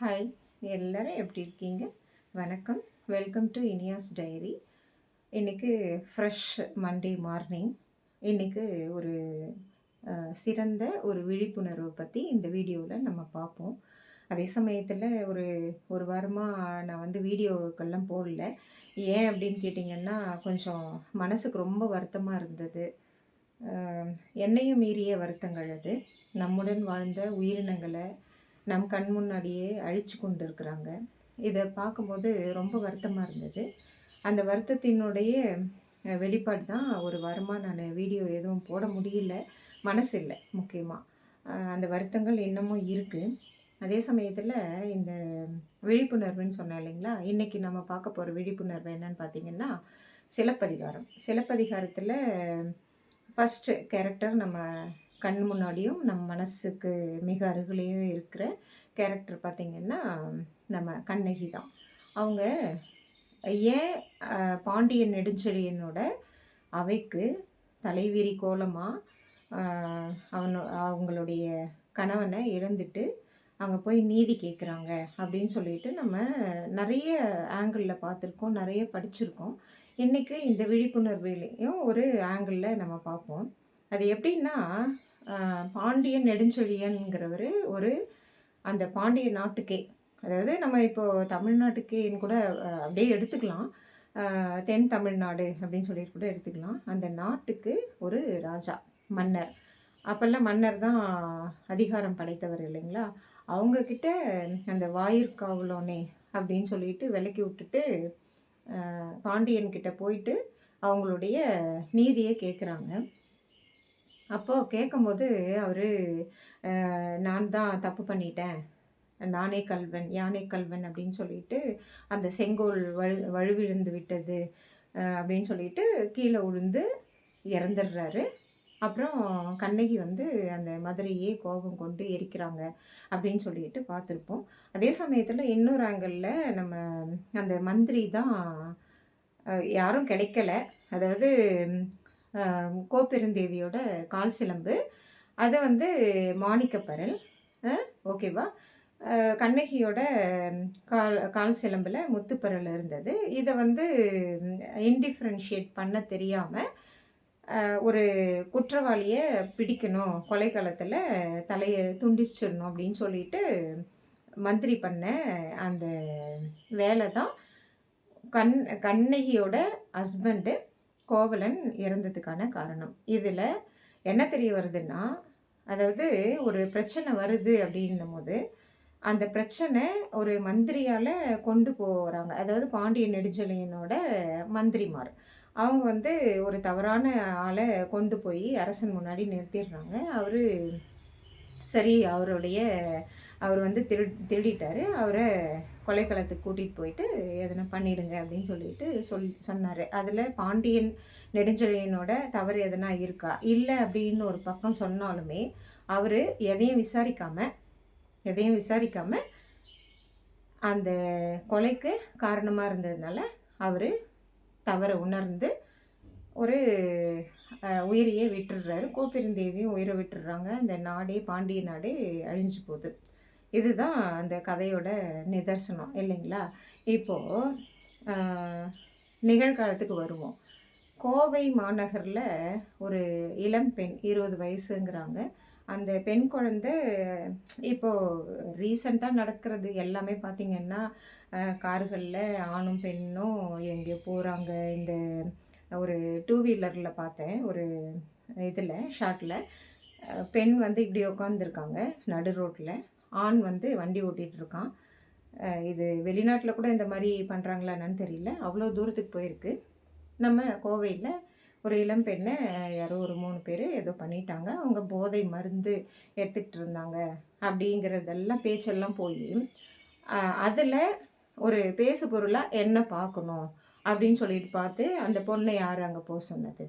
Hi, எல்லோரும் எப்படி இருக்கீங்க? வணக்கம். Welcome to Iniya's diary. இன்றைக்கி ஃப்ரெஷ் மண்டே மார்னிங். இன்றைக்கி ஒரு சிறந்த ஒரு விழிப்புணர்வை பற்றி இந்த வீடியோவில் நம்ம பார்ப்போம். அதே சமயத்தில் ஒரு ஒரு வாரமாக நான் வந்து வீடியோக்கெல்லாம் போடல. ஏன் அப்படின்னு கேட்டிங்கன்னா, கொஞ்சம் மனசுக்கு ரொம்ப வருத்தமாக இருந்தது. என்னையும் மீறிய வருத்தங்கள் அது. நம்முடன் வாழ்ந்த உயிரினங்களை நம் கண் முன்னாடியே அழிச்சு கொண்டு இருக்கிறாங்க. இதை பார்க்கும்போது ரொம்ப வருத்தமாக இருந்தது. அந்த வருத்தத்தினுடைய வெளிப்பாடு தான் ஒரு வாரமாக நான் வீடியோ எதுவும் போட முடியல. மனசு இல்லை முக்கியமாக. அந்த வருத்தங்கள் இன்னமும் இருக்குது. அதே சமயத்தில் இந்த விழிப்புணர்வுன்னு சொன்னேன் இல்லைங்களா? இன்றைக்கி நம்ம பார்க்க போகிற விழிப்புணர்வு என்னன்னு பார்த்திங்கன்னா, சிலப்பதிகாரம். சிலப்பதிகாரத்தில் ஃபஸ்ட்டு கேரக்டர் நம்ம கண் முன்னாடியும் நம் மனசுக்கு மிக அருகிலேயும் இருக்கிற கேரக்டர் பார்த்திங்கன்னா நம்ம கண்ணகி தான். அவங்க ஏன் பாண்டியன் நெடுஞ்செழியனோட அவைக்கு தலைவிரி கோலமாக அவங்களுடைய கணவனை இழந்துட்டு அங்கே போய் நீதி கேட்குறாங்க அப்படின்னு சொல்லிட்டு நம்ம நிறைய ஆங்கிளில் பார்த்துருக்கோம், நிறைய படிச்சிருக்கோம். இன்றைக்கி இந்த விழிப்புணர்வுலையும் ஒரு ஆங்கிளில் நம்ம பார்ப்போம். அது எப்படின்னா, பாண்டியன் நெடுஞ்செழியன்கிறவர் ஒரு அந்த பாண்டிய நாட்டுக்கே, அதாவது நம்ம இப்போது தமிழ்நாட்டுக்கேன்னு கூட அப்படியே எடுத்துக்கலாம். தென் தமிழ்நாடு அப்படின்னு சொல்லிட்டு கூட எடுத்துக்கலாம். அந்த நாட்டுக்கு ஒரு ராஜா, மன்னர். அப்போல்லாம் மன்னர் தான் அதிகாரம் படைத்தவர் இல்லைங்களா? அவங்கக்கிட்ட அந்த வாயிற்காவலோனே அப்படின்னு சொல்லிட்டு விலக்கி விட்டுட்டு பாண்டியன்கிட்ட போயிட்டு அவங்களுடைய நீதியை கேட்குறாங்க. அப்போது கேட்கும்போது அவர் நான் தான் தப்பு பண்ணிட்டேன், நானே கல்வன், யானை கல்வன் அப்படின்னு சொல்லிட்டு அந்த செங்கோல் வழுவிழுந்து விட்டது அப்படின்னு சொல்லிட்டு கீழே விழுந்து இறந்துடுறாரு. அப்புறம் கண்ணகி வந்து அந்த மதுரையே கோபம் கொண்டு எரிக்கிறாங்க அப்படின்னு சொல்லிட்டு பார்த்துருப்போம். அதே சமயத்தில் இன்னொரு ஆங்கிளில் நம்ம அந்த மந்திரி தான் யாரும் கிடைக்கல, அதாவது கோப்பெருந்தேவியோட கால் சிலம்பு, அதை வந்து மாணிக்கப்பரல், ஓகேவா, கண்ணகியோட கால் சிலம்பில் முத்துப்பரல் இருந்தது. இதை வந்து இன்டிஃப்ரென்ஷியேட் பண்ண தெரியாமல் ஒரு குற்றவாளியை பிடிக்கணும், கொலைக்களத்தில் தலையை துண்டிச்சிடணும் அப்படின்னு சொல்லிட்டு மந்திரி பண்ண அந்த வேலை தான் கண்ணகியோட ஹஸ்பண்டு கோவலன் இறந்ததுக்கான காரணம். இதில் என்ன தெரிய வருதுன்னா, அதாவது ஒரு பிரச்சனை வருது அப்படின்னும் போது அந்த பிரச்சனை ஒரு மந்திரியால் கொண்டு போகிறாங்க. அதாவது பாண்டியன் நெடுஞ்செழியனோட மந்திரிமார் அவங்க வந்து ஒரு தவறான ஆளை கொண்டு போய் அரசன் முன்னாடி நிறுத்திடுறாங்க. சரி, அவர் வந்து திருடிட்டார், அவரை கொலைக்களத்துக்கு கூட்டிகிட்டு போயிட்டு எதனா பண்ணிடுங்க அப்படின்னு சொல்லிட்டு சொன்னார். அதில் பாண்டியன் நெடுஞ்செழியனோட தவறு எதனா இருக்கா இல்லை அப்படின்னு ஒரு பக்கம் சொன்னாலுமே அவர் எதையும் விசாரிக்காமல் அந்த கொலைக்கு காரணமாக இருந்ததுனால அவர் தவறை உணர்ந்து ஒரு உயிரையே விட்டுடுறாரு. கோப்பெருந்தேவியும் உயிரை விட்டுடுறாங்க. அந்த நாடே, பாண்டிய நாடே அழிஞ்சு போகுது. இதுதான் அந்த கதையோட நிதர்சனம் இல்லைங்களா? இப்போது நிகழ்காலத்துக்கு வருவோம். கோவை மாநகரில் ஒரு இளம் பெண், 20 வயசுங்கிறாங்க. அந்த பெண் குழந்தை இப்போது ரீசண்டாக நடக்கிறது எல்லாமே பார்த்திங்கன்னா, கார்களில் ஆணும் பெண்ணும் எங்கேயோ போகிறாங்க. இந்த ஒரு 2 வீலரில் பார்த்தேன், ஒரு இதில் ஷார்ட்டில் பெண் வந்து இப்படி உட்காந்துருக்காங்க நடு ரோட்டில், ஆண் வந்து வண்டி ஓட்டிகிட்ருக்கான். இது வெளிநாட்டில் கூட இந்த மாதிரி பண்ணுறாங்களா என்னன்னு தெரியல, அவ்வளோ தூரத்துக்கு போயிருக்கு. நம்ம கோவையில் ஒரு இளம் பெண்ணை யாரோ ஒரு 3 பேர் ஏதோ பண்ணிட்டாங்க. அவங்க போதை மருந்து எடுத்துக்கிட்டு இருந்தாங்க அப்படிங்கிறதெல்லாம் பேச்செல்லாம் போய் அதில் ஒரு பேசு பொருளாக என்ன பார்க்கணும் அப்படின்னு சொல்லிட்டு பார்த்து அந்த பொண்ணை யார் அங்கே போக சொன்னது,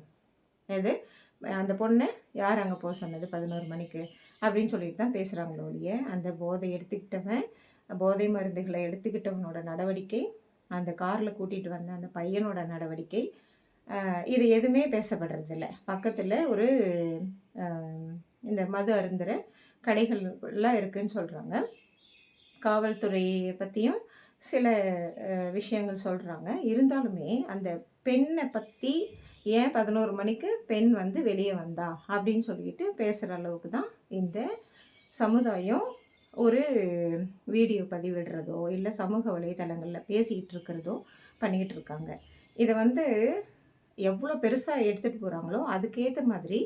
அந்த பொண்ணை யார் அங்கே போக சொன்னது 11 மணிக்கு அப்படின்னு சொல்லிட்டு தான் பேசுகிறாங்களோ ஒழிய, அந்த போதை மருந்துகளை எடுத்துக்கிட்டவனோட நடவடிக்கை, அந்த காரில் கூட்டிகிட்டு வந்த அந்த பையனோட நடவடிக்கை, இது எதுவுமே பேசப்படுறதில்ல. பக்கத்தில் ஒரு இந்த மது அருந்துகிற கடைகள்லாம் இருக்குதுன்னு சொல்கிறாங்க. காவல்துறையை பற்றியும் சில விஷயங்கள் சொல்கிறாங்க. இருந்தாலுமே அந்த பெண்ணை பற்றி ஏன் 11 மணிக்கு பெண் வந்து வெளியே வந்தா அப்படின்னு சொல்லிட்டு பேசுகிற அளவுக்கு தான் இந்த சமுதாயம் ஒரு வீடியோ பதிவிடுறதோ இல்லை சமூக வலைதளங்களில் பேசிக்கிட்டு இருக்கிறதோ பண்ணிக்கிட்டு இருக்காங்க. இதை வந்து எவ்வளோ பெருசாக எடுத்துகிட்டு போகிறாங்களோ அதுக்கேற்ற மாதிரி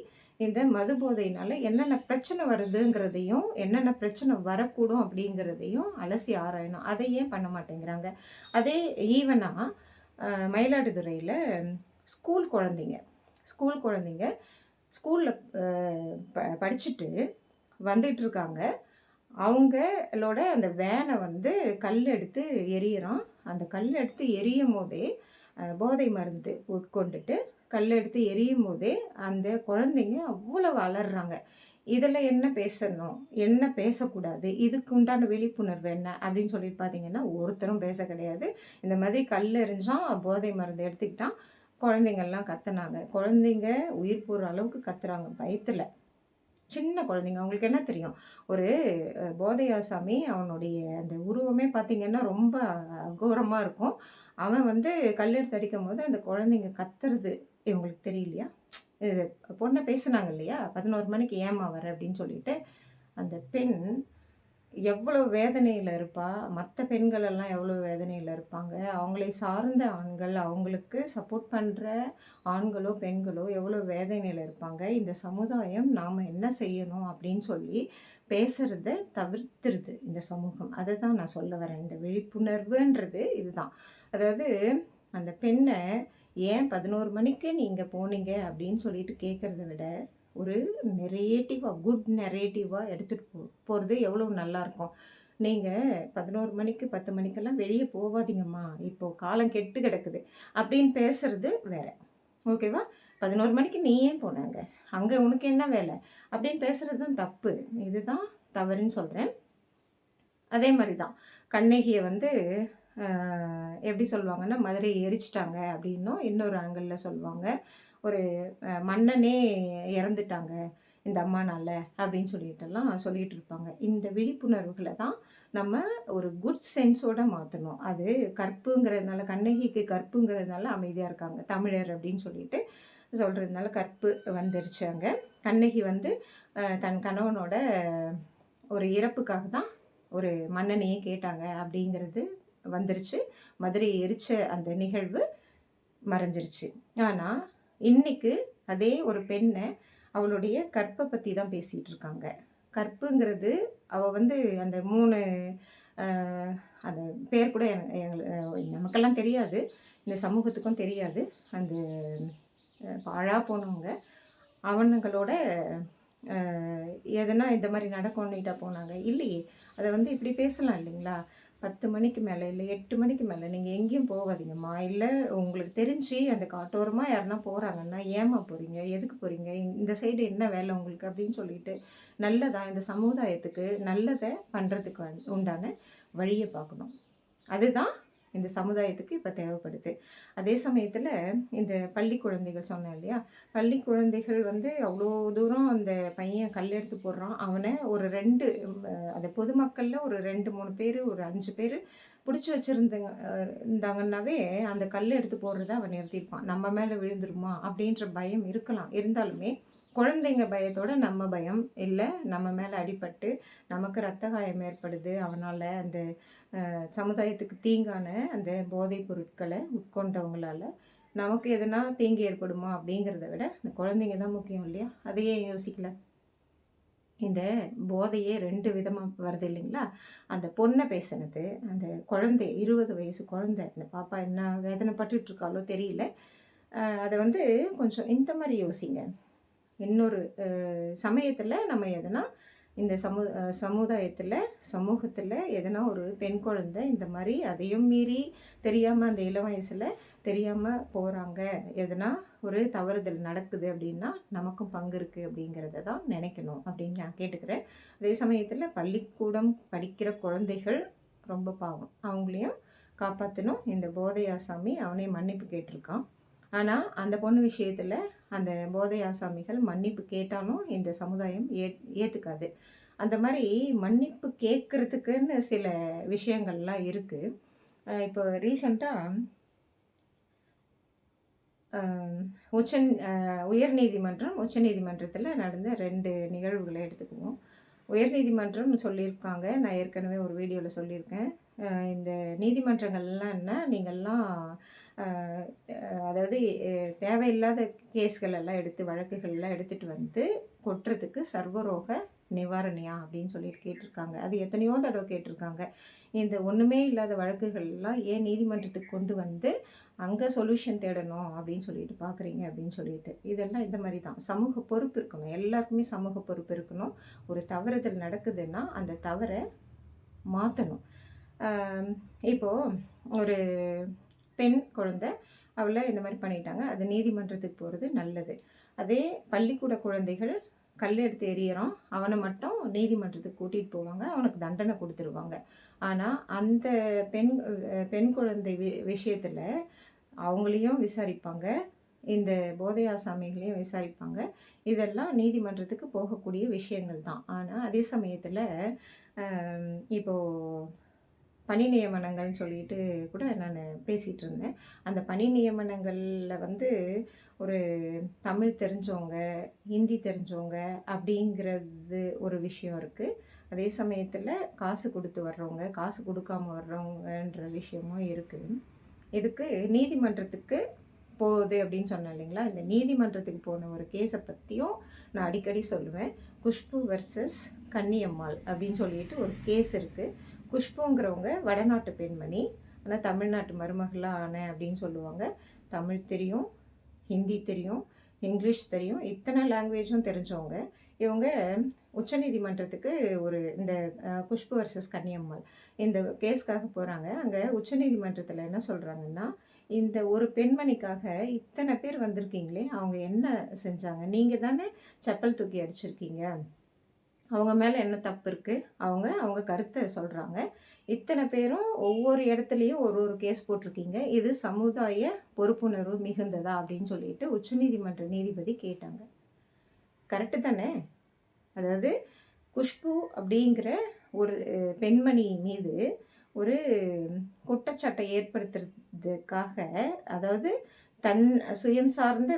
இந்த மது போதையினால என்னென்ன பிரச்சனை வருதுங்கிறதையும் என்னென்ன பிரச்சனை வரக்கூடும் அப்படிங்கிறதையும் அலசி ஆராயணும். அதை ஏன் பண்ண மாட்டேங்கிறாங்க? அதே ஈவனாக மயிலாடுதுறையில் ஸ்கூல் குழந்தைங்க ஸ்கூலில் படிச்சுட்டு வந்துட்டுருக்காங்க. அவங்களோட அந்த வேனை வந்து கல் எடுத்து எரியிறான். அந்த கல் எடுத்து எரியும் போதே போதை மருந்து உட்கொண்டுட்டு கல் எடுத்து எரியும் போதே அந்த குழந்தைங்க அவ்வளவு அலறாங்க. இதில் என்ன பேசணும், என்ன பேசக்கூடாது, இதுக்கு உண்டான விழிப்புணர்வு என்ன அப்படின்னு சொல்லிட்டு பார்த்தீங்கன்னா ஒருத்தரும் பேச கிடையாது. இந்த மாதிரி கல் எரிஞ்சான், போதை மருந்து எடுத்துக்கிட்டான், குழந்தைங்கள்லாம் கத்துனாங்க. குழந்தைங்க உயிர் போகிற அளவுக்கு கத்துறாங்க பயத்தில். சின்ன குழந்தைங்க, அவங்களுக்கு என்ன தெரியும்? ஒரு போதையாசாமி அவனுடைய அந்த உருவமே பார்த்திங்கன்னா ரொம்ப அகோரமாக இருக்கும். அவன் வந்து கல்லெடுத்து அடிக்கும் போது அந்த குழந்தைங்க கத்துறது இவங்களுக்கு தெரியலையா? இது பொண்ணை பேசுனாங்க இல்லையா, 11 மணிக்கு ஏமா வர அப்படின்னு சொல்லிட்டு. அந்த பெண் எவ்வளோ வேதனையில் இருப்பா, மற்ற பெண்களெல்லாம் எவ்வளோ வேதனையில் இருப்பாங்க, அவங்களை சார்ந்த ஆண்கள், அவங்களுக்கு சப்போர்ட் பண்ணுற ஆண்களோ பெண்களோ எவ்வளோ வேதனையில் இருப்பாங்க. இந்த சமுதாயம் நாம் என்ன செய்யணும் அப்படின்னு சொல்லி பேசுகிறத தவிர்த்துருது இந்த சமூகம். அதை தான் நான் சொல்ல வரேன். இந்த விழிப்புணர்வுன்றது இதுதான். அதாவது அந்த பெண்ணை ஏன் 11 மணிக்கு நீங்கள் போனீங்க அப்படின்னு சொல்லிட்டு கேட்குறத விட ஒரு குட் நெரேட்டிவாக எடுத்துகிட்டு போகிறது எவ்வளோ நல்லாயிருக்கும். நீங்கள் 11 மணிக்கு 10 மணிக்கெல்லாம் வெளியே போகாதீங்கம்மா, இப்போது காலம் கெட்டு கிடக்குது அப்படின்னு பேசுறது வேறு. ஓகேவா? 11 மணிக்கு நீ ஏன் போனாங்க, அங்கே உனக்கு என்ன வேலை அப்படின்னு பேசுகிறது தான் தப்பு. இதுதான் தவறுன்னு சொல்கிறேன். அதே மாதிரி தான் கண்ணகியை வந்து எப்படி சொல்லுவாங்கன்னா மதுரையை எரிச்சிட்டாங்க அப்படின்னும் இன்னொரு ஆங்கிளில் சொல்லுவாங்க. ஒரு மன்னனே இறந்துட்டாங்க இந்த அம்மானால அப்படின்னு சொல்லிட்டுலாம் சொல்லிகிட்டு இருப்பாங்க. இந்த விழிப்புணர்வுகளை தான் நம்ம ஒரு குட் சென்ஸோடு மாற்றணும். அது கற்புங்கிறதுனால, கண்ணகிக்கு கற்புங்கிறதுனால அமைதியாக இருக்காங்க தமிழர் அப்படின்னு சொல்லிட்டு சொல்கிறதுனால கற்பு வந்துருச்சு. அங்கே கண்ணகி வந்து தன் கணவனோட ஒரு இறப்புக்காக தான் ஒரு மன்னனையே கேட்டாங்க அப்படிங்கிறது வந்துருச்சு. மதுரை எரிச்ச அந்த நிகழ்வு மறைஞ்சிருச்சு. ஆனால் இன்னைக்கு அதே ஒரு பெண்ணை அவளுடைய கற்பை பற்றி தான் பேசிகிட்டு இருக்காங்க. கற்புங்கிறது அவள் வந்து அந்த 3 அந்த பேர் கூட நமக்கெல்லாம் தெரியாது, இந்த சமூகத்துக்கும் தெரியாது. அந்த பாழா போனவங்க அவனுங்களோட எதனா இந்த மாதிரி நடக்கும்னுட்டா போனாங்க இல்லையே. அதை வந்து இப்படி பேசலாம் இல்லைங்களா? 10 மணிக்கு மேலே இல்லை 8 மணிக்கு மேலே நீங்கள் எங்கேயும் போகாதீங்கம்மா. இல்லை உங்களுக்கு தெரிஞ்சு அந்த காட்டோரமாக யாருன்னா போகிறாங்கன்னா ஏமா போகிறீங்க, எதுக்கு போகிறீங்க, இந்த சைடு என்ன வேலை உங்களுக்கு அப்படின்னு சொல்லிட்டு நல்லதாக இந்த சமுதாயத்துக்கு நல்லதை பண்ணுறதுக்கு உண்டான வழியை பார்க்கணும். அதுதான் இந்த சமுதாயத்துக்கு இப்போ தேவைப்படுது. அதே சமயத்தில் இந்த பள்ளி குழந்தைகள் சொன்னேன் இல்லையா, பள்ளி குழந்தைகள் வந்து அவ்வளோ தூரம் அந்த பையன் கல் எடுத்து போடுறான். அவனை ஒரு 2 அந்த பொதுமக்களில் ஒரு 2-3 பேர் ஒரு 5 பேர் பிடிச்சி இருந்தாங்கன்னாவே அந்த கல் எடுத்து போடுறத அவன் நிறுத்தியிருப்பான். நம்ம மேலே விழுந்துருமா அப்படின்ற பயம் இருக்கலாம். இருந்தாலுமே குழந்தைங்க பயத்தோட நம்ம பயம் இல்லை, நம்ம மேலே அடிபட்டு நமக்கு ரத்த காயம் ஏற்படுது, அவனால் அந்த சமுதாயத்துக்கு தீங்கான அந்த போதைப் பொருட்களை உட்கொண்டவங்களால் நமக்கு எதனா தீங்கு ஏற்படுமா அப்படிங்கிறத விட இந்த குழந்தைங்க தான் முக்கியம் இல்லையா? அதையே யோசிக்கல. இந்த போதையே 2 விதமாக வருது இல்லைங்களா? அந்த பொண்ணை பேசினது, அந்த குழந்தை 20 வயசு குழந்தை, இந்த பாப்பா என்ன வேதனைப்பட்டுட்டு இருக்காளோ தெரியல. அதை வந்து கொஞ்சம் இந்த மாதிரி யோசிங்க. இன்னொரு சமயத்தில் நம்ம எதனா இந்த சமூகத்தில் எதனா ஒரு பெண் குழந்தை இந்த மாதிரி அதையும் மீறி தெரியாமல் அந்த இளம் வயசில் தெரியாமல் போகிறாங்க, எதனா ஒரு தவறுதல் நடக்குது அப்படின்னா நமக்கும் பங்கு இருக்குது அப்படிங்கிறத தான் நினைக்கணும் அப்படின்னு நான் கேட்டுக்கிறேன். அதே சமயத்தில் பள்ளிக்கூடம் படிக்கிற குழந்தைகள் ரொம்ப பாவம், அவங்களையும் காப்பாற்றணும். இந்த போதையாசாமி அவனே மன்னிப்பு கேட்டிருக்கான். ஆனால் அந்த பொண்ணு விஷயத்தில் அந்த போதை ஆசாமிகள் மன்னிப்பு கேட்டாலும் இந்த சமுதாயம் ஏற்றுக்காது. அந்த மாரி மன்னிப்பு கேட்கறதுக்குன்னு சில விஷயங்கள்லாம் இருக்கு. இப்போ ரீசென்ட்டா அ உச்சன் அ உயர்நீதிமன்றம், உச்சநீதிமன்றத்தில நடந்த 2 நிகழ்வுகள எடுத்துக்குவோம். உயர்நீதிமன்றம் சொல்லியிருக்காங்க. நான் ஏற்கனவே ஒரு வீடியோல சொல்லியிருக்கேன். இந்த நீதிமன்றங்கள்லாம் என்ன, நீங்கள்லாம் அ அதாவது தேவையில்லாத கேஸ்கள் எல்லாம் எடுத்து வழக்குகள்லாம் எடுத்துட்டு வந்து கொட்டுறதுக்கு சர்வரோக நிவாரணியா அப்படின்னு சொல்லிட்டு கேட்டிருக்காங்க. அது எத்தனையோ தடவ கேட்டிருக்காங்க. இந்த ஒண்ணுமே இல்லாத வழக்குகள்லாம் ஏன் நீதிமன்றத்துக்கு கொண்டு வந்து அங்க சொல்யூஷன் தேடணும் அப்படின்னு சொல்லிட்டு பார்க்குறீங்க அப்படின்னு சொல்லிட்டு. இதெல்லாம் இந்த மாரி தான். சமூக பொறுப்பு இருக்கணும். எல்லாருக்குமே சமூக பொறுப்பு இருக்கணும். ஒரு தவறுதல் நடக்குதுன்னா, அந்த தவற மாத்தணும். அ இப்போ ஒரு பெண் குழந்தை, அவள இந்த மாரி பண்ணிட்டாங்க. அது நீதிமன்றத்துக்கு போறது நல்லது. அதே பள்ளிக்கூட குழந்தைகள் கல் எடுத்து எறியறான். அவன மட்டும் நீதிமன்றத்துக்கு கூட்டிட்டு போவாங்க. அவனுக்கு தண்டனை குடுத்துருவாங்க. ஆனா, அந்த பெண் குழந்தை விஷயத்துல அவங்களையும் விசாரிப்பாங்க. இந்த போதை ஆசாமிகளையும் விசாரிப்பாங்க. இதெல்லாம் நீதிமன்றத்துக்கு போகக்கூடிய விஷயங்கள் தான். ஆனா, அதே சமயத்துல இப்போ பணி நியமனங்கள்னு சொல்லிட்டு கூட நானு பேசிட்டு இருந்தேன். அந்த பணி நியமனங்கள்ல வந்து ஒரு தமிழ் தெரிஞ்சவங்க, ஹிந்தி தெரிஞ்சவங்க அப்படிங்கிறது ஒரு விஷயம் இருக்கு. அதே சமயத்துல காசு குடுத்து வர்றவங்க, காசு குடுக்காம வர்றவங்கன்ற விஷயமும் இருக்கு. இதுக்கு நீதிமன்றத்துக்கு போகுது அப்படின்னு சொன்னேன் இல்லைங்களா? இந்த நீதிமன்றத்துக்கு போன ஒரு கேஸ பத்தியும் நான் அடிக்கடி சொல்லுவேன். குஷ்பு வெர்சஸ் கன்னியம்மாள் அப்படின்னு சொல்லிட்டு ஒரு கேஸ் இருக்கு. குஷ்புங்கிறவங்க வடநாட்டு பெண்மணி. ஆனா தமிழ்நாட்டு மருமகளா ஆனேன் அப்படின்னு சொல்லுவாங்க. தமிழ் தெரியும், ஹிந்தி தெரியும், இங்கிலீஷ் தெரியும். இத்தனை லாங்குவேஜும் தெரிஞ்சவங்க. இவங்க உச்சநீதிமன்றத்துக்கு ஒரு இந்த குஷ்பு வெர்சஸ் கன்னியம்மாள் இந்த கேஸ்க்காக போறாங்க. அங்க உச்சநீதிமன்றத்துல என்ன சொல்றாங்கன்னா, இந்த ஒரு பெண்மணிக்காக இத்தனை பேர் வந்திருக்கீங்களே, அவங்க என்ன செஞ்சாங்க? நீங்க தானே செப்பல் தூக்கி அடிச்சிருக்கீங்க. அவங்க மேல என்ன தப்பு இருக்கு? அவங்க கருத்த சொல்றாங்க. இத்தனை பேரும் ஒவ்வொரு இடத்துலயும் ஒரு ஒரு கேஸ் போட்டிருக்கீங்க. இது சமுதாய பொறுப்புணர்வு மிகுந்ததா? அப்படின்னு சொல்லிட்டு உச்சநீதிமன்ற நீதிபதி கேட்டாங்க. கரெக்ட்டு தானே? அதாவது குஷ்பு அப்படிங்கிற ஒரு பெண்மணி மீது ஒரு குற்றச்சாட்டை ஏற்படுத்துறதுக்காக, அதாவது தன் சுயம் சார்ந்த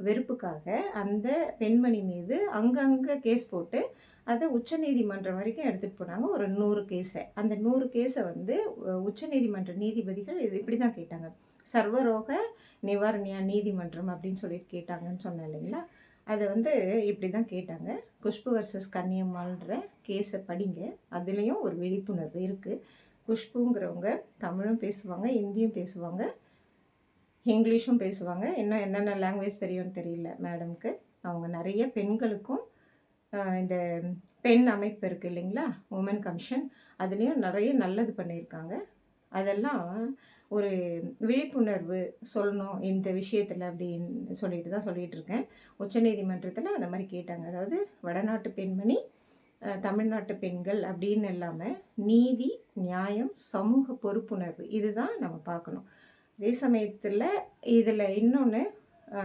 வெறுப்புக்காக அந்த பெண்மணி மீது அங்கங்க கேஸ் போட்டு, அத உச்சநீதிமன்றம் வரைக்கும் எடுத்துட்டு போனாங்க. ஒரு 100 கேஸ. அந்த 100 கேஸ வந்து உச்சநீதிமன்ற நீதிபதிகள் இது இப்படிதான் கேட்டாங்க. சர்வரோக நிவாரணியா நீதிமன்றம் அப்படின்னு சொல்லிட்டு கேட்டாங்கன்னு சொன்னேன் இல்லைங்களா? அத வந்து இப்படிதான் கேட்டாங்க. குஷ்பு வெர்சஸ் கன்னியம்மாள்ன்ற கேஸ படிங்க. அதுலயும் ஒரு விழிப்புணர்வு இருக்கு. குஷ்புங்கிறவங்க தமிழும் பேசுவாங்க, ஹிந்தியும் பேசுவாங்க, இங்கிலீஷும் பேசுவாங்க. இன்னும் என்னென்ன லாங்குவேஜ் தெரியும்னு தெரியல மேடம்க்கு. அவங்க நெறைய பெண்களுக்கும் இந்த பெண் அமைப்பு இருக்கு இல்லைங்களா? Woman commission. அதுலயும் நெறைய நல்லது பண்ணியிருக்காங்க. அதெல்லாம் ஒரு விழிப்புணர்வு சொல்லணும் இந்த விஷயத்துல அப்படின்னு சொல்லிட்டு தான் சொல்லிட்டு இருக்கேன். உச்சநீதிமன்றத்துல அந்த மாரி கேட்டாங்க. அதாவது வடநாட்டு பெண்மணி, தமிழ்நாட்டு பெண்கள் அப்படின்னு இல்லாம நீதி, நியாயம், சமூக பொறுப்புணர்வு இதுதான் நம்ம பார்க்கணும். அதே சமயத்துல இதுல இன்னொன்னு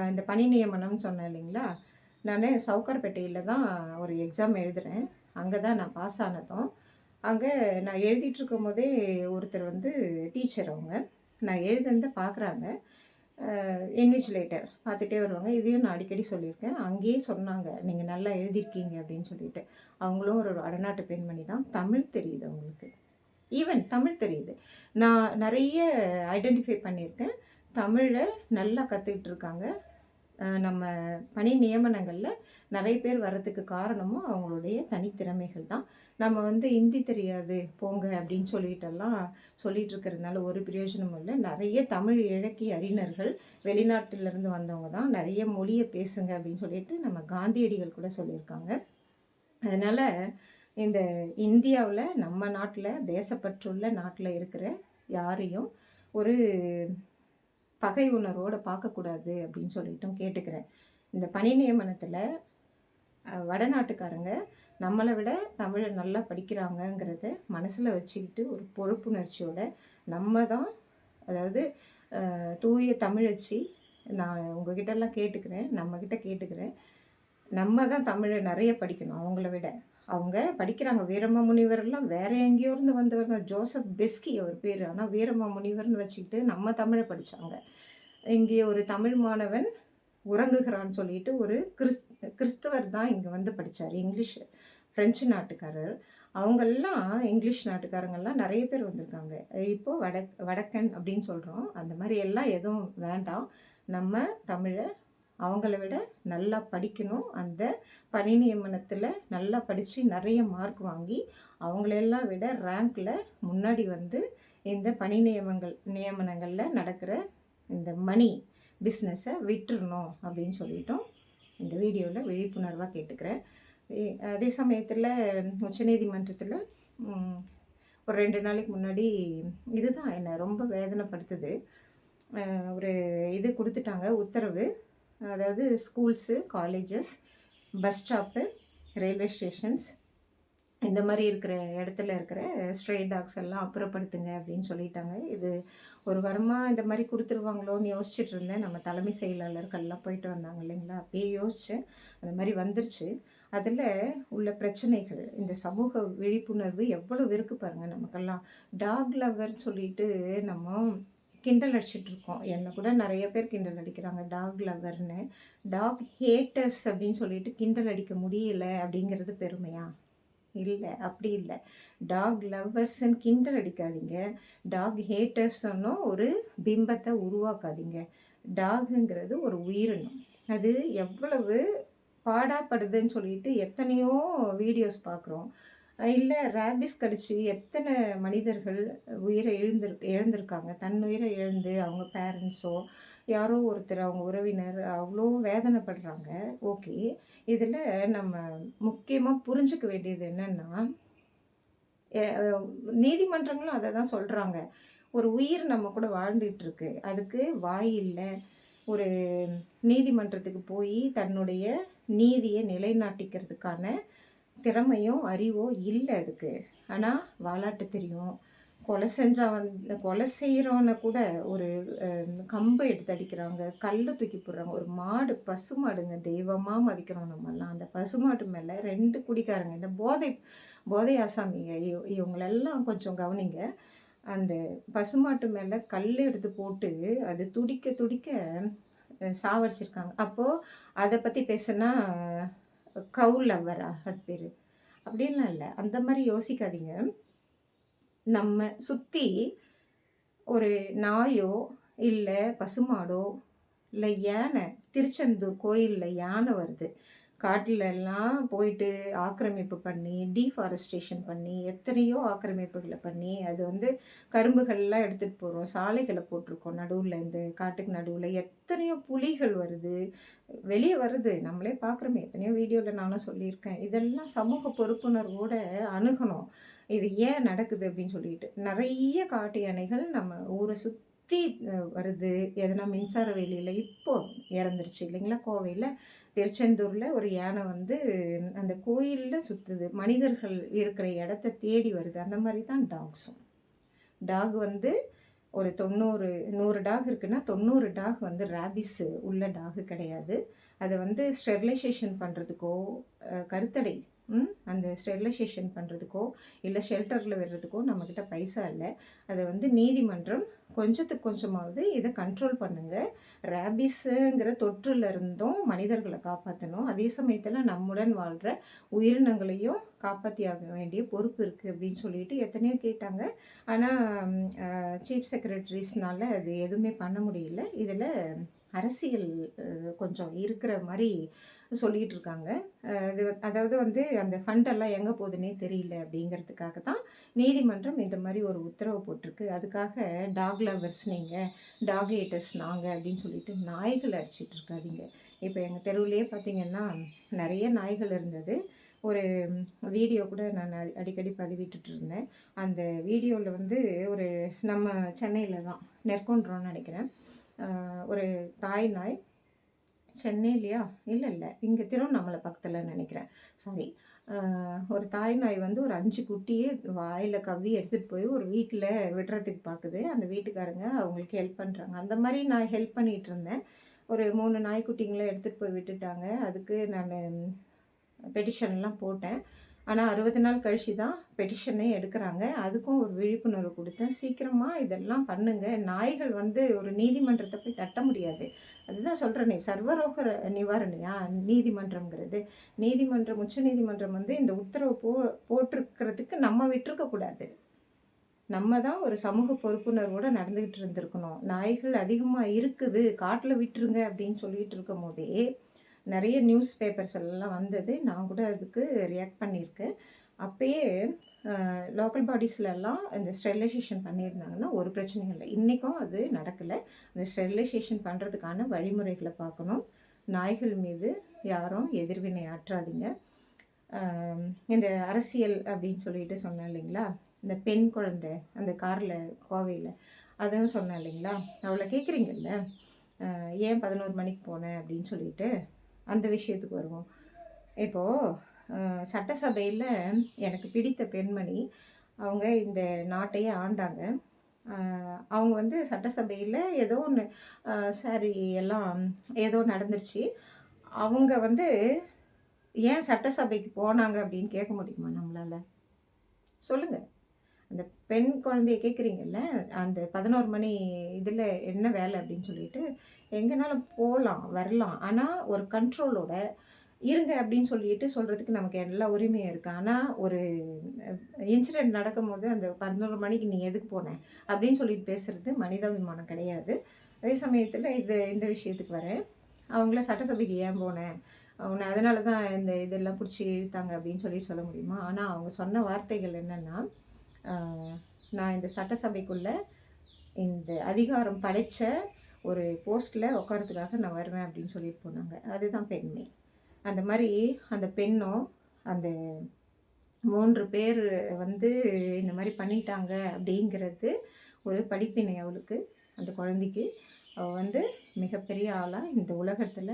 இந்த பணி நியமனம்னு சொன்னேன் இல்லைங்களா? நானு சவுகார்பேட்டையில தான் ஒரு எக்ஸாம் எழுதுறேன். அங்க தான் நான் பாஸ் ஆனதும். அங்க நான் எழுதிட்டுருக்கும்போதே ஒருத்தர் வந்து டீச்சர் அவங்க. நான் எழுதுனத பார்க்குறாங்க. இன்விஜிலேட்டர் பார்த்துட்டே வருவாங்க. இதையும் நான் அடிக்கடி சொல்லியிருக்கேன். அங்கேயே சொன்னாங்க, "நீங்க நல்லா எழுதியிருக்கீங்க" அப்படின்னு சொல்லிட்டு. அவங்களும் ஒரு வடநாட்டு பெண்மணி தான். தமிழ் தெரியுது அவங்களுக்கு. ஈவன் தமிழ் தெரியுது. நான் நெறைய ஐடென்டிஃபை பண்ணியிருக்கேன். தமிழ நல்லா கத்துக்கிட்டு இருக்காங்க. நம்ம பணி நியமனங்கள்ல நெறைய பேர் வர்றதுக்கு காரணமும் அவங்களுடைய தனித்திறமைகள் தான். நம்ம வந்து ஹிந்தி தெரியாது போங்க அப்படின்னு சொல்லிட்டெல்லாம் சொல்லிட்டு இருக்கிறதுனால ஒரு பிரயோஜனமும் இல்ல. நெறைய தமிழ் இலக்கிய அறிஞர்கள் வெளிநாட்டிலிருந்து வந்தவங்க தான். நெறைய மொழிய பேசுங்க அப்படின்னு சொல்லிட்டு நம்ம காந்தியடிகள் கூட சொல்லியிருக்காங்க. அதனால இந்த இந்தியாவுல நம்ம நாட்ல தேசப்பற்றுள்ள நாட்ல இருக்கிற யாரையும் ஒரு பகை உணர்வோட பார்க்கக்கூடாது அப்படின்னு சொல்லிட்டும் கேட்டுக்கிறேன். இந்த பணி நியமனத்துல வடநாட்டுக்காரங்க நம்மள விட தமிழ நல்லா படிக்கிறாங்கங்கிறத மனசுல வச்சுக்கிட்டு ஒரு பொறுப்புணர்ச்சியோட நம்ம தான் அதாவது தூய தமிழச்சி நான் உங்ககிட்டலாம் கேட்டுக்கிறேன். நம்மகிட்ட கேட்டுக்கிறேன். நம்ம தான் தமிழ நெறைய படிக்கணும் அவங்கள விட. அவங்க படிக்கிறாங்க. வீரமா முனிவர்லாம் வேற எங்கேயோ இருந்து வந்தவங்க. ஜோசப் பெஸ்கி அவர் பேரு. ஆனா வீரமா முனிவர்ன்னு வச்சுக்கிட்டு நம்ம தமிழ படிச்சாங்க. இங்கே ஒரு தமிழ் மாணவன் உறங்குகிறான்னு சொல்லிட்டு ஒரு கிறிஸ்தவர் தான் இங்க வந்து படிச்சாரு. பிரெஞ்சு நாட்டுக்காரர். அவங்கெல்லாம் இங்கிலீஷ் நாட்டுக்காரங்கலாம் நெறைய பேர் வந்திருக்காங்க. இப்போ வடக்கன் அப்படின்னு சொல்றோம். அந்த மாரி எல்லாம் எதுவும் வேண்டாம். நம்ம தமிழ அவங்கள விட நல்லா படிக்கணும். அந்த பணி நியமனத்தில நல்லா படிச்சு நெறைய மார்க் வாங்கி, அவங்களெல்லாம் விட ரேங்க்ல முன்னாடி வந்து இந்த பணி நியமனங்கள்ல நடக்கிற இந்த மணி பிஸ்னஸை விட்டுறணும் அப்படின்னு சொல்லிட்டோம். இந்த வீடியோவில் விழிப்புணர்வாக கேட்டுக்கிறேன். அதே சமயத்தில் உச்சநீதிமன்றத்தில் ஒரு 2 நாளைக்கு முன்னாடி இதுதான் என்னை ரொம்ப வேதனைப்படுத்துது. ஒரு இது கொடுத்துட்டாங்க உத்தரவு. அதாவது schools, colleges, bus stop, railway stations இந்த மாதிரி இருக்கிற இடத்துல இருக்கிற ஸ்ட்ரே டாக்ஸ் எல்லாம் அப்புறப்படுத்துங்க அப்படின்னு சொல்லிட்டாங்க. இது ஒரு வாரமாக இந்த மாதிரி கொடுத்துருவாங்களோன்னு யோசிச்சுட்டு இருந்தேன். நம்ம தலைமை செயலாளர்கள்லாம் போயிட்டு வந்தாங்க இல்லைங்களா, அப்படியே யோசித்தேன். அந்த மாதிரி வந்துருச்சு. அதில் உள்ள பிரச்சனைகள், இந்த சமூக விழிப்புணர்வு எவ்வளோ இருக்கு பாருங்கள் நமக்கெல்லாம். டாக் லவர்னு சொல்லிட்டு நம்ம கிண்டல் அடிச்சிட்டு இருக்கோம். என்னை கூட நிறைய பேர் கிண்டல் அடிக்கிறாங்க டாக் லவர்னு. டாக் ஹேட்டர்ஸ் அப்படின்னு சொல்லிட்டு கிண்டல் அடிக்க முடியல அப்படிங்கிறது பெருமையா? இல்லை, அப்படி இல்லை. டாக் லவ்வர்ஸ்ன்னு கிண்டல் அடிக்காதீங்க. டாக் ஹேட்டர்ஸ்ன்னும் ஒரு பிம்பத்தை உருவாக்காதீங்க. டாகுங்கிறது ஒரு உயிரினம். அது எவ்வளவு பாடாப்படுதுன்னு சொல்லிட்டு எத்தனையோ வீடியோஸ் பார்க்குறோம். இல்லை, ரேபிஸ் கடிச்சு எத்தனை மனிதர்கள் உயிரை இழந்திருக்காங்க. தன் உயிரை இழந்து அவங்க பேரண்ட்ஸோ யாரோ ஒருத்தர் அவங்க உறவினர் அவ்வளோ வேதனைப்படுறாங்க. ஓகே, இதில் நம்ம முக்கியமாக புரிஞ்சுக்க வேண்டியது என்னென்னா, நீதிமன்றங்களும் அதை தான் சொல்கிறாங்க. ஒரு உயிர் நம்ம கூட வாழ்ந்துகிட்ருக்கு, அதுக்கு வாய் இல்லை. ஒரு நீதிமன்றத்துக்கு போய் தன்னுடைய நீதியை நிலைநாட்டிக்கிறதுக்கான திறமையோ அறிவோ இல்லை அதுக்கு. ஆனால் வாலாட்ட தெரியும். கொலை செய்கிறவனை கூட ஒரு கம்பை எடுத்து அடிக்கிறாங்க, கல் தூக்கி போடுறாங்க. ஒரு மாடு, பசு மாடுங்க, தெய்வமாக மதிக்கிறோம் நம்மெல்லாம். அந்த பசுமாட்டு மேலே 2 குடிக்காரங்க, இந்த போதை ஆசாமிங்க, இவங்களெல்லாம் கொஞ்சம் கவனிங்க. அந்த பசுமாட்டு மேலே கல் எடுத்து போட்டு அது துடிக்க துடிக்க சாவடிச்சிருக்காங்க. அப்போது அதை பற்றி பேசுனா கவு லவ்வரா அது பேர்? அப்படின்லாம் இல்லை. அந்த மாதிரி யோசிக்காதீங்க. நம்ம சுற்றி ஒரு நாயோ இல்லை பசுமாடோ இல்லை யானை, திருச்செந்தூர் கோயிலில் யானை வருது. காட்டிலெல்லாம் போயிட்டு ஆக்கிரமிப்பு பண்ணி, டீஃபாரஸ்டேஷன் பண்ணி, எத்தனையோ ஆக்கிரமிப்புகளை பண்ணி, அது வந்து கரும்புகள்லாம் எடுத்துகிட்டு போகிறோம், சாலைகளை போட்டிருக்கோம் நடுவில், இந்த காட்டுக்கு நடுவில் எத்தனையோ புலிகள் வருது, வெளியே வருது, நம்மளே பார்க்குறோமே. எத்தனையோ வீடியோவில் நானும் சொல்லியிருக்கேன். இதெல்லாம் சமூக பொறுப்புணர்வோடு அணுகணும். இது ஏன் நடக்குது அப்படின்னு சொல்லிட்டு. நிறைய காட்டு யானைகள் நம்ம ஊரை சுற்றி வருது. எதனா மின்சார வேலியில் இப்போ இறந்துருச்சு இல்லைங்களா, கோவையில். திருச்செந்தூரில் ஒரு யானை வந்து அந்த கோயிலில் சுற்றுது, மனிதர்கள் இருக்கிற இடத்த தேடி வருது. அந்த மாதிரி தான் டாக்ஸும். டாக் வந்து ஒரு 100 டாக் இருக்குன்னா 90 டாக் வந்து ரேபிஸ் உள்ள டாக் கிடையாது. அதை வந்து ஸ்டெரிலைசேஷன் பண்ணுறதுக்கோ, கருத்தடை அந்த ஸ்டெரிலைசேஷன் பண்ணுறதுக்கோ இல்லை ஷெல்டரில் விடுறதுக்கோ நம்மக்கிட்ட பைசா இல்லை. அதை வந்து நீதிமன்றம் கொஞ்சத்துக்கு கொஞ்சமாவது இதை கண்ட்ரோல் பண்ணுங்கள். ரேபிஸுங்கிற தொற்றுலேருந்தும் மனிதர்களை காப்பாற்றணும். அதே சமயத்தில் நம்முடன் வாழ்கிற உயிரினங்களையும் காப்பாற்றியாக வேண்டிய பொறுப்பு இருக்குது அப்படின்னு சொல்லிட்டு எத்தனையோ கேட்டாங்க. ஆனால் சீஃப் செக்ரட்டரிஸ்னால அது எதுவுமே பண்ண முடியல. இதில் அரசியல் கொஞ்சம் இருக்கிற மாதிரி சொல்லிகிட்டு இருக்காங்க. அதாவது வந்து அந்த ஃபண்டெல்லாம் எங்கே போகுதுன்னே தெரியல அப்படிங்கிறதுக்காக தான் நீதிமன்றம் இந்த மாதிரி ஒரு உத்தரவு போட்டிருக்கு. அதுக்காக டாக் லவர்ஸ் நீங்கள், டாக் ஹேட்டர்ஸ் நாங்கள் அப்படின்னு சொல்லிட்டு நாய்கள் அடிச்சிட்டு இருக்காதீங்க. இப்போ எங்கள் தெருவிலே பார்த்திங்கன்னா நிறைய நாய்கள் இருந்தது. ஒரு வீடியோ கூட நான் அடிக்கடி பதிவிட்டுட்டு இருந்தேன். அந்த வீடியோவில் வந்து ஒரு நம்ம சென்னையில் தான் நெற்கொன்றோன்னு நினைக்கிறேன், ஒரு தாய் நாய், சென்னையிலையா இல்லை இங்கே திருவண்ணாமலை பக்கத்தில் நினைக்கிறேன், சாரி. ஒரு தாய் நாய் வந்து ஒரு 5 குட்டியே வாயில் கவ்வி எடுத்துகிட்டு போய் ஒரு வீட்டில் விடுறதுக்கு பார்க்குது. அந்த வீட்டுக்காரங்க அவங்களுக்கு ஹெல்ப் பண்ணுறாங்க. அந்த மாதிரி நான் ஹெல்ப் பண்ணிகிட்டு இருந்தேன். ஒரு 3 நாய்க்குட்டிங்களை எடுத்துகிட்டு போய் விட்டுட்டாங்க. அதுக்கு நான் பெட்டிஷன்லாம் போட்டேன். ஆனால் 60 நாள் கழிச்சு தான் பெட்டிஷனே எடுக்கிறாங்க. அதுக்கும் ஒரு விழிப்புணர்வு கொடுத்தேன். சீக்கிரமாக இதெல்லாம் பண்ணுங்க. நாய்கள் வந்து ஒரு நீதிமன்றத்தை போய் தட்ட முடியாது. அதுதான் சொல்கிறேனே, சர்வரோக நிவாரணியா நீதிமன்றம்ங்கிறது. நீதிமன்றம், உச்ச நீதிமன்றம் வந்து இந்த உத்தரவு போட்டிருக்கிறதுக்கு நம்ம விட்டுருக்கக்கூடாது. நம்ம தான் ஒரு சமூக பொறுப்புணர்வோடு நடந்துக்கிட்டு இருந்திருக்கணும். நாய்கள் அதிகமாக இருக்குது, காட்டில் விட்டுருங்க அப்படின்னு சொல்லிட்டு இருக்கும் போதே நிறைய நியூஸ் பேப்பர்ஸ் எல்லாம் வந்தது. நான் கூட அதுக்கு ரியாக்ட் பண்ணியிருக்கேன். அப்பயே லோக்கல் பாடிஸ்லலாம் இந்த ஸ்டெரிலைசேஷன் பண்ணியிருந்தாங்கன்னா ஒரு பிரச்சனையும் இல்லை. இன்றைக்கும் அது நடக்கலை. அந்த ஸ்டெரிலைசேஷன் பண்ணுறதுக்கான வழிமுறைகளை பார்க்கணும். நாய்கள் மீது யாரும் எதிர்வினை ஆற்றாதீங்க. இந்த அரசியல் அப்படின்னு சொல்லிட்டு சொன்னேன் இல்லைங்களா, இந்த பெண் குழந்தை அந்த காரில் கோவையில் அதுவும் சொன்னேன் இல்லைங்களா, அவளை கேட்குறீங்கல்ல ஏன் 11 மணிக்கு போனேன் அப்படின்னு சொல்லிட்டு, அந்த விஷயத்துக்கு வருவோம். இப்போது சட்டசபையில் எனக்கு பிடித்த பெண்மணி, அவங்க இந்த நாட்டையே ஆண்டாங்க. அவங்க வந்து சட்டசபையில் ஏதோ ஒன்று சாரி எல்லாம் ஏதோ நடந்துருச்சு. அவங்க வந்து ஏன் சட்டசபைக்கு போனாங்க அப்படின்னு கேட்க முடியுமா நம்மளால்? சொல்லுங்கள். அந்த பெண் குழந்தைய கேட்குறீங்கல்ல, அந்த 11 மணி இதில் என்ன வேலை அப்படின்னு சொல்லிட்டு, எங்கேனாலும் போகலாம் வரலாம். ஆனால் ஒரு கண்ட்ரோலோட இருங்க அப்படின்னு சொல்லிட்டு சொல்கிறதுக்கு நமக்கு எல்லா உரிமையும் இருக்குது. ஆனால் ஒரு இன்சிடெண்ட் நடக்கும்போது அந்த 11 மணிக்கு நீ எதுக்கு போன அப்படின்னு சொல்லிட்டு பேசுகிறது மனிதாபிமானம் கிடையாது. அதே சமயத்தில் இந்த விஷயத்துக்கு வரேன். அவங்கள சட்டசபைக்கு ஏன் போனேன், அவனை அதனால தான் இந்த இதெல்லாம் பிடிச்சி இழுத்தாங்க அப்படின்னு சொல்ல முடியுமா? ஆனால் அவங்க சொன்ன வார்த்தைகள் என்னென்னா, நான் இந்த சட்டசபைக்குள்ளே இந்த அதிகாரம் படைத்த ஒரு போஸ்ட்டில் உட்காரத்துக்காக நான் வருவேன் அப்படின்னு சொல்லிட்டு போனாங்க. அதுதான் பெண்மை. அந்த மாதிரி அந்த பெண்ணும் அந்த 3 பேர் வந்து இந்த மாதிரி பண்ணிட்டாங்க அப்படிங்கிறது ஒரு படிப்பினை அவளுக்கு, அந்த குழந்தைக்கு. அவள் வந்து மிகப்பெரிய ஆளாக இந்த உலகத்தில்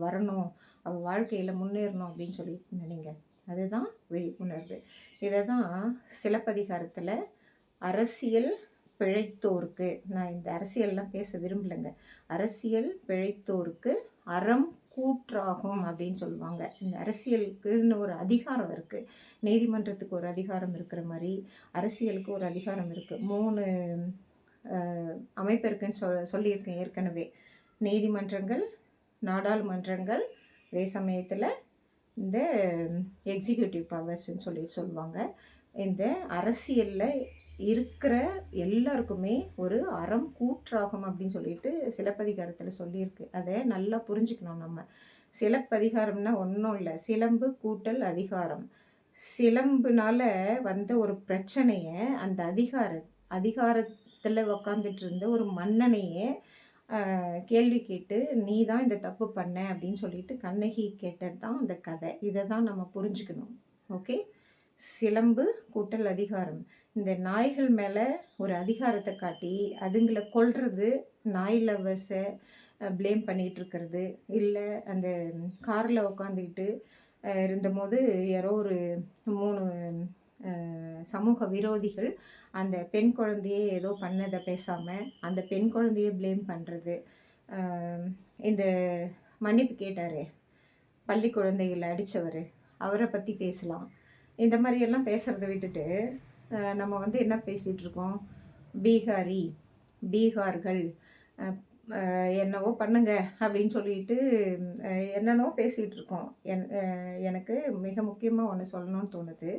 வரணும், அவள் வாழ்க்கையில் முன்னேறணும் அப்படின்னு சொல்லிட்டு நினைங்க. அதுதான் விழிப்புணர்வு. இதை தான் சிலப்பதிகாரத்தில் அரசியல் பிழைத்தோருக்கு, நான் இந்த அரசியல்லாம் பேச விரும்பலைங்க, அரசியல் பிழைத்தோருக்கு அறம் கூற்றாகும் அப்படின்னு சொல்லுவாங்க. இந்த அரசியலுக்குன்னு ஒரு அதிகாரம் இருக்குது. நீதிமன்றத்துக்கு ஒரு அதிகாரம் இருக்கிற மாதிரி அரசியலுக்கு ஒரு அதிகாரம் இருக்குது. 3 அமைப்பு இருக்குன்னு சொல்லியிருக்கேன் ஏற்கனவே. நீதிமன்றங்கள், நாடாளுமன்றங்கள், அதே சமயத்தில் இந்த எக்ஸிக்யூட்டிவ் பவர்ஸ்ன்னு சொல்லுவாங்க. இந்த அரசியலில் இருக்கிற எல்லாருக்குமே ஒரு அறம் கூற்றாகும் அப்படின்னு சொல்லிட்டு சிலப்பதிகாரத்தில் சொல்லியிருக்கு. அதை நல்லா புரிஞ்சுக்கணும் நம்ம. சிலப்பதிகாரம்னா ஒன்றும் இல்லை, சிலம்பு கூட்டல் அதிகாரம். சிலம்புனால வந்த ஒரு பிரச்சனையை அந்த அதிகாரத்தில் உக்காந்துட்டு இருந்த ஒரு மன்னனையே கேள்வி கேட்டு நீ தான் இந்த தப்பு பண்ண அப்படின்னு சொல்லிட்டு கண்ணகி கேட்டது தான் அந்த கதை. இதை தான் நம்ம புரிஞ்சுக்கணும். ஓகே, சிலம்பு கூட்டல் அதிகாரம். இந்த நாய்கள் மேலே ஒரு அதிகாரத்தை காட்டி அதுங்களை கொல்றது, நாய் லவ்வர்ஸை ப்ளேம் பண்ணிகிட்டு இருக்கிறது, இல்லை அந்த காரில் உட்காந்துக்கிட்டு இருந்தபோது யாரோ ஒரு 3 சமூக விரோதிகள் அந்த பெண் குழந்தையே ஏதோ பண்ணதை பேசாமல் அந்த பெண் குழந்தையே ப்ளேம் பண்ணுறது. இந்த மன்னிப்பு கேட்டாரே பள்ளி குழந்தைகளை அடித்தவர், அவரை பற்றி பேசலாம். இந்த மாதிரியெல்லாம் பேசுகிறத விட்டுட்டு நம்ம வந்து என்ன பேசிகிட்டு இருக்கோம், பீகார்கள் என்னவோ பண்ணுங்க அப்படின்னு சொல்லிட்டு என்னென்னவோ பேசிகிட்டு இருக்கோம். எனக்கு மிக முக்கியமாக ஒன்று சொல்லணும்னு தோணுது.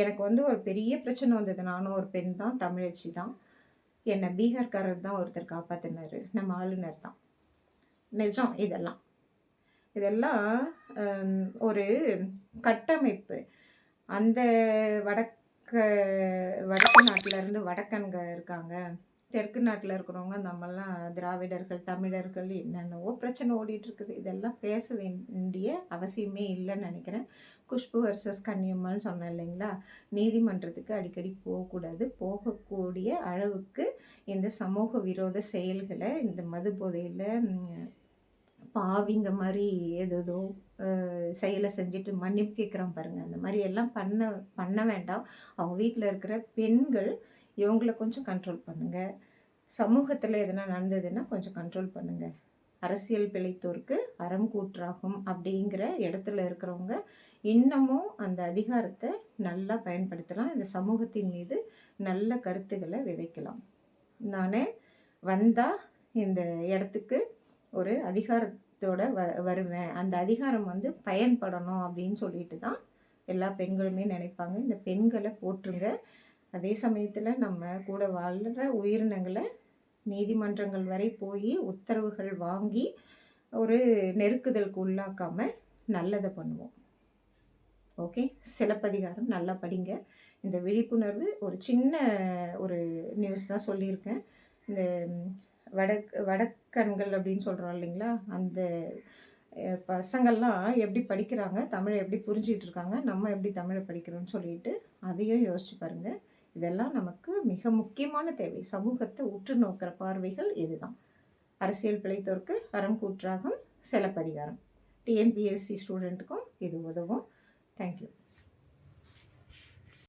எனக்கு வந்து ஒரு பெரிய பிரச்சனை வந்தது. நானும் ஒரு பெண் தான், தமிழச்சி தான். என்னை பீகார்காரர் தான் ஒருத்தர் காப்பாற்றினார், நம்ம ஆளுநர் தான். நிஜம். இதெல்லாம் ஒரு கட்டமைப்பு. அந்த வடக்கு நாட்டிலேருந்து வடக்கன்க இருக்காங்க, தெற்கு நாட்டில் இருக்கிறவங்க நம்மெல்லாம் திராவிடர்கள், தமிழர்கள், என்னென்னவோ பிரச்சனை ஓடிட்டுருக்குது. இதெல்லாம் பேச வேண்டிய அவசியமே இல்லைன்னு நினைக்கிறேன். குஷ்பு வர்சஸ் கன்னியம்மான்னு சொன்னேன் இல்லைங்களா, நீதிமன்றத்துக்கு அடிக்கடி போகக்கூடாது. போகக்கூடிய அளவுக்கு இந்த சமூக விரோத செயல்களை, இந்த மது போதையில் பாவிங்க மாதிரி ஏதோ செயலை செஞ்சுட்டு மன்னிப்பு கேட்குறான் பாருங்கள், அந்த மாதிரி எல்லாம் பண்ண வேண்டாம். அவங்க வீட்டில் இருக்கிற பெண்கள் இவங்களை கொஞ்சம் கண்ட்ரோல் பண்ணுங்கள். சமூகத்தில் எதனா நடந்ததுன்னா கொஞ்சம் கண்ட்ரோல் பண்ணுங்கள். அரசியல் பிழைத்தோருக்கு அறம் கூற்றாகும் அப்படிங்கிற இடத்துல இருக்கிறவங்க இன்னமும் அந்த அதிகாரத்தை நல்லா பயன்படுத்தலாம். இந்த சமூகத்தின் மீது நல்ல கருத்துக்களை விதைக்கலாம். நான் வந்தால் இந்த இடத்துக்கு ஒரு அதிகாரத்தோட வருவேன், அந்த அதிகாரம் வந்து பயன்படணும் அப்படின்னு சொல்லிட்டு தான் எல்லா பெண்களுமே நினைப்பாங்க. இந்த பெண்களை போற்றுங்க. அதே சமயத்தில் நம்ம கூட வாழ்கிற உயிரினங்களை நீதிமன்றங்கள் வரை போய் உத்தரவுகள் வாங்கி ஒரு நெருக்குதலுக்கு உள்ளாக்காமல் நல்லதை பண்ணுவோம். ஓகே, சிலப்பதிகாரம் நல்லா படிங்க. இந்த விழிப்புணர்வு ஒரு சின்ன ஒரு நியூஸ் தான் சொல்லியிருக்கேன். இந்த வடக்கண்கள் அப்படின்னு சொல்கிறோம் இல்லைங்களா, அந்த பசங்கள்லாம் எப்படி படிக்கிறாங்க, தமிழை எப்படி புரிஞ்சிகிட்டு இருக்காங்க, நம்ம எப்படி தமிழை படிக்கிறோம்னு சொல்லிட்டு அதையும் யோசிச்சு பாருங்கள். இதெல்லாம் நமக்கு மிக முக்கியமான தேவை. சமூகத்தை உற்று நோக்கிற பார்வைகள் இதுதான். அரசியல் பிழைத்தோருக்கு அறம் கூற்றாகும் சிலப்பதிகாரம். டிஎன்பிஎஸ்சி ஸ்டூடெண்ட்டுக்கும் இது உதவும். தேங்க்யூ.